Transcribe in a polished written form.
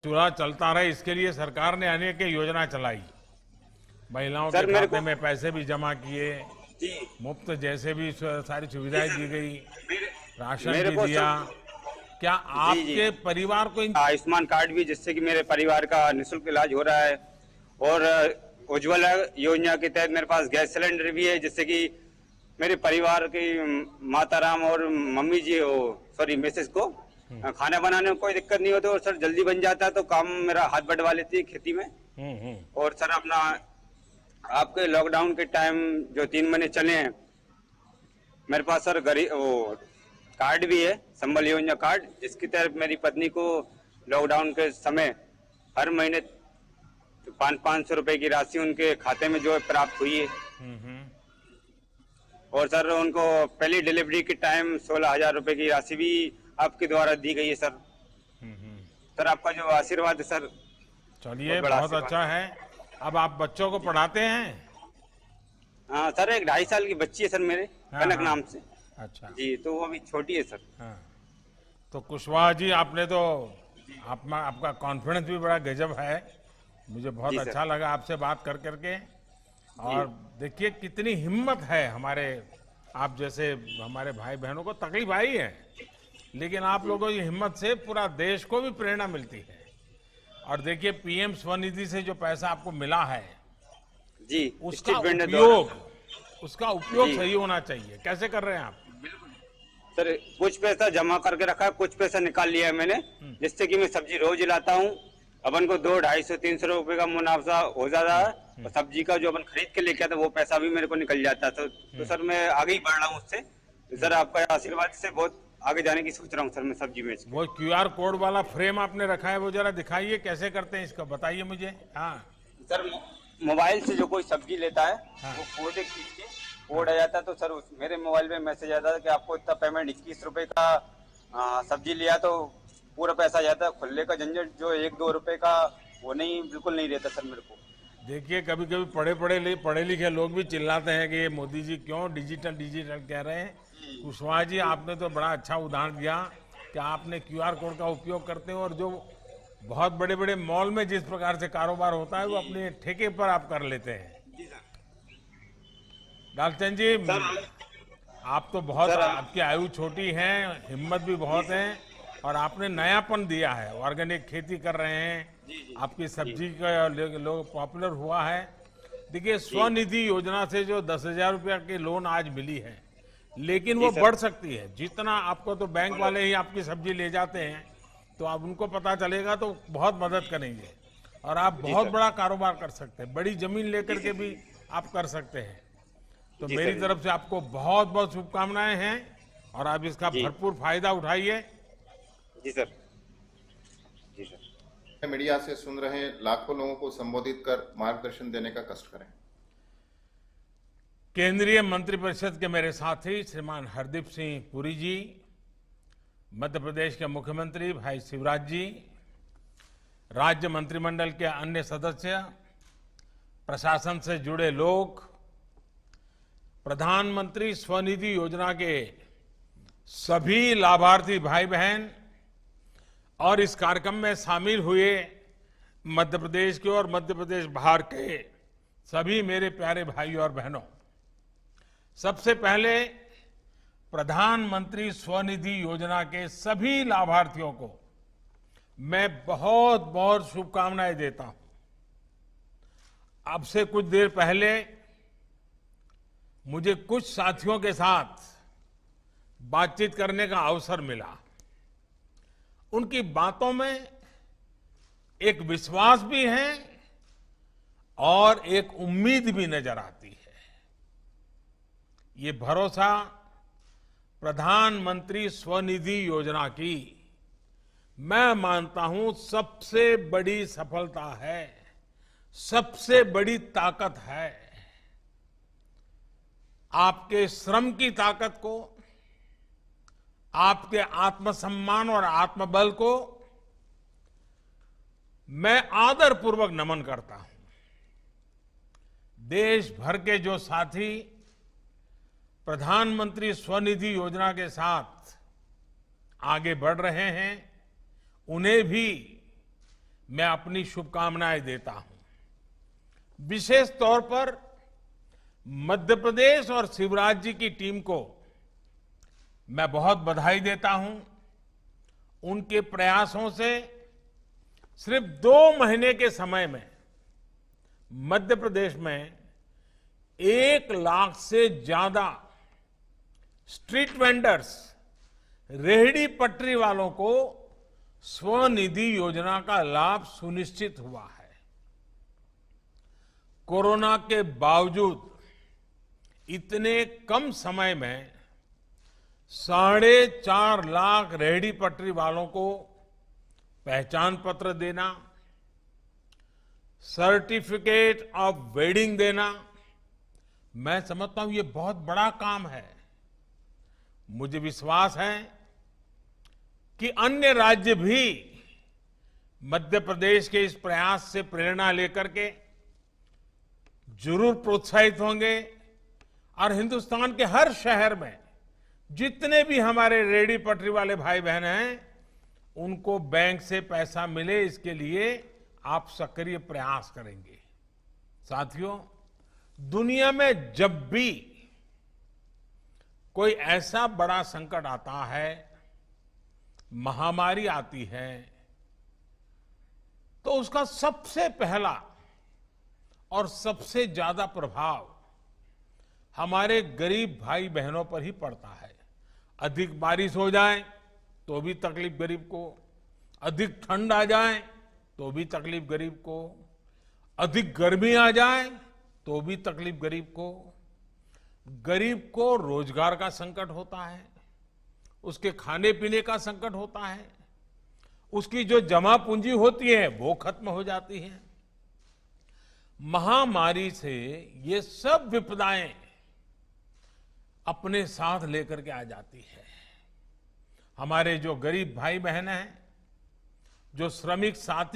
चूल्हा चलता रहे, इसके लिए सरकार ने अनेक योजना चलाई। महिलाओं के सर मेरे खाते को में पैसे भी जमा किए, जी मुफ्त जैसे भी सारी जी सुविधाएं सर दी गई, मेरे राशन मेरे भी को दिया। सर क्या जी जी आपके परिवार को इन आयुष्मान कार्ड भी, जिससे कि मेरे परिवार का निःशुल्क इलाज हो रहा है। और उज्ज्वला योजना के तहत मेरे पास गैस सिलेंडर भी है, जिससे कि मेरे परिवार की माता राम और मम्मी जी हो, सॉरी मिसेस को खाना बनाने में कोई दिक्कत नहीं होती, और सर जल्दी बन जाता है, तो काम मेरा हाथ बंटवा लेती है खेती में। हम्म। और सर अपना आपके लॉकडाउन के टाइम जो 3 महीने चले हैं, मेरे पास सर गरीब वो कार्ड भी है, संबल योजना कार्ड, जिसकी तहत मेरी पत्नी को लॉकडाउन के समय हर महीने 500-500 रुपए की राशि उनके खाते में जो है प्राप्त हुई है। हम्म। और सर उनको पहली डिलीवरी के टाइम 16,000 रुपए की राशि भी आपके द्वारा दी गई है सर। सर आपका जो आशीर्वाद है सर, बहुत चलिए, बड़ा बहुत आशीर्वाद। अच्छा है। अब आप बच्चों को पढ़ाते हैं? हाँ सर, एक 2.5 साल की बच्ची है सर मेरे, हाँ कनक हाँ। नाम से। अच्छा। जी, तो वो अभी छोटी है सर। हाँ, तो कुशवाहा जी, आपने तो आपका कॉन्फिडेंस भी बड़ा गजब है। मुझे बहुत जी अच्छा सर। लगा आपसे बात कर करके। जी और देखिए कितनी हिम्मत है हमारे, आप जैसे हमारे भाई बहनों को तकलीफ आई है, लेकिन आप जी लोगों की हिम्मत से पूरा देश को भी प्रेरणा मिलती है। और देखिए, पीएम स्वनिधि से जो पैसा आपको मिला है, जी उसका स्टेट बैंक द्वारा। उपयोग उसका उपयोग जी सही होना चाहिए। कैसे कर रहे हैं आप? सर, कुछ पैसा जमा करके रखा है, कुछ पैसा निकाल लिया है मैंने, जिससे कि मैं सब्जी रोज लाता हूँ। अपन को 200-250-300 रुपए का मुनाफा हो जाता है, और सब्जी का जो अपन खरीद के लेके आते हैं वो पैसा भी मेरे को निकल जाता है। तो सर मैं आगे ही बढ़ रहा हूँ उससे। तो सर आपका आशीर्वाद से बहुत आगे जाने की सोच रहा हूँ सर, मैं सब्जी बेच के। वो क्यूआर कोड वाला फ्रेम आपने रखा है, वो जरा दिखाइए कैसे करते हैं, इसका बताइए मुझे। हाँ। सर मोबाइल से जो कोई सब्जी लेता है, हाँ। वो कोड खींच के हाँ। कोड आ जाता है, तो सर मेरे मोबाइल में मैसेज आता है कि आपको इतना पेमेंट 21 रुपए का सब्जी लिया, तो पूरा पैसा आ जाता है। खुले का झंझट जो 1-2 रुपए का, वो नहीं, बिल्कुल नहीं रहता सर मेरे को। देखिए, कभी कभी पढ़े लिखे लोग भी चिल्लाते हैं कि ये मोदी जी क्यों डिजिटल डिजिटल कह रहे हैं। कुशवाहा जी, आपने तो बड़ा अच्छा उदाहरण दिया कि आपने क्यूआर कोड का उपयोग करते हो, और जो बहुत बड़े बड़े मॉल में जिस प्रकार से कारोबार होता है, वो अपने ठेके पर आप कर लेते हैं। जी सर। लालचंद जी, सर आप तो बहुत, सर आपकी आयु छोटी है, हिम्मत भी जी बहुत है, सर। और आपने नयापन दिया है। ऑर्गेनिक खेती कर रहे हैं, जी जी आपकी जी सब्जी का लोग पॉपुलर हुआ है। देखिए, जी स्वनिधि योजना से जो 10,000 रुपया की लोन आज मिली है, लेकिन जी वो सर। बढ़ सकती है। जितना आपको, तो बैंक वाले ही आपकी सब्जी ले जाते हैं, तो आप उनको पता चलेगा तो बहुत मदद करेंगे, और आप जी बहुत सर। बड़ा कारोबार कर सकते हैं। बड़ी जमीन जी लेकर के सर। भी आप कर सकते हैं। तो जी मेरी सर। तरफ से आपको बहुत बहुत शुभकामनाएं हैं, और आप इसका जी भरपूर फायदा उठाइए। जी सर। जी सर। मीडिया से सुन रहे लाखों लोगों को संबोधित कर मार्गदर्शन देने का कष्ट करें। केंद्रीय मंत्रिपरिषद के मेरे साथी श्रीमान हरदीप सिंह पुरी जी, मध्य प्रदेश के मुख्यमंत्री भाई शिवराज जी, राज्य मंत्रिमंडल के अन्य सदस्य, प्रशासन से जुड़े लोग, प्रधानमंत्री स्वनिधि योजना के सभी लाभार्थी भाई बहन, और इस कार्यक्रम में शामिल हुए मध्य प्रदेश के और मध्य प्रदेश बाहर के सभी मेरे प्यारे भाइयों और बहनों, सबसे पहले प्रधानमंत्री स्वनिधि योजना के सभी लाभार्थियों को मैं बहुत बहुत शुभकामनाएं देता हूं। अब से कुछ देर पहले मुझे कुछ साथियों के साथ बातचीत करने का अवसर मिला। उनकी बातों में एक विश्वास भी है और एक उम्मीद भी नजर आती है। ये भरोसा प्रधानमंत्री स्वनिधि योजना की, मैं मानता हूं, सबसे बड़ी सफलता है, सबसे बड़ी ताकत है। आपके श्रम की ताकत को, आपके आत्मसम्मान और आत्मबल को मैं आदरपूर्वक नमन करता हूं। देश भर के जो साथी प्रधानमंत्री स्वनिधि योजना के साथ आगे बढ़ रहे हैं, उन्हें भी मैं अपनी शुभकामनाएं देता हूं। विशेष तौर पर मध्य प्रदेश और शिवराज जी की टीम को मैं बहुत बधाई देता हूं। उनके प्रयासों से सिर्फ 2 महीने के समय में मध्य प्रदेश में 1 लाख से ज्यादा स्ट्रीट वेंडर्स, रेहड़ी पटरी वालों को स्वनिधि योजना का लाभ सुनिश्चित हुआ है। कोरोना के बावजूद इतने कम समय में 4.5 लाख रेहड़ी पटरी वालों को पहचान पत्र देना, सर्टिफिकेट ऑफ वेडिंग देना, मैं समझता हूं ये बहुत बड़ा काम है। मुझे विश्वास है कि अन्य राज्य भी मध्य प्रदेश के इस प्रयास से प्रेरणा लेकर के जरूर प्रोत्साहित होंगे और हिंदुस्तान के हर शहर में जितने भी हमारे रेहड़ी पटरी वाले भाई बहन हैं, उनको बैंक से पैसा मिले, इसके लिए आप सक्रिय प्रयास करेंगे। साथियों, दुनिया में जब भी कोई ऐसा बड़ा संकट आता है, महामारी आती है, तो उसका सबसे पहला और सबसे ज्यादा प्रभाव हमारे गरीब भाई बहनों पर ही पड़ता है। अधिक बारिश हो जाए तो भी तकलीफ गरीब को, अधिक ठंड आ जाए तो भी तकलीफ गरीब को, अधिक गर्मी आ जाए तो भी तकलीफ गरीब को रोजगार का संकट होता है, उसके खाने पीने का संकट होता है, उसकी जो जमा पूंजी होती है वो खत्म हो जाती है। महामारी से ये सब विपदाएं अपने साथ लेकर के आ जाती है। हमारे जो गरीब भाई बहन हैं, जो श्रमिक साथी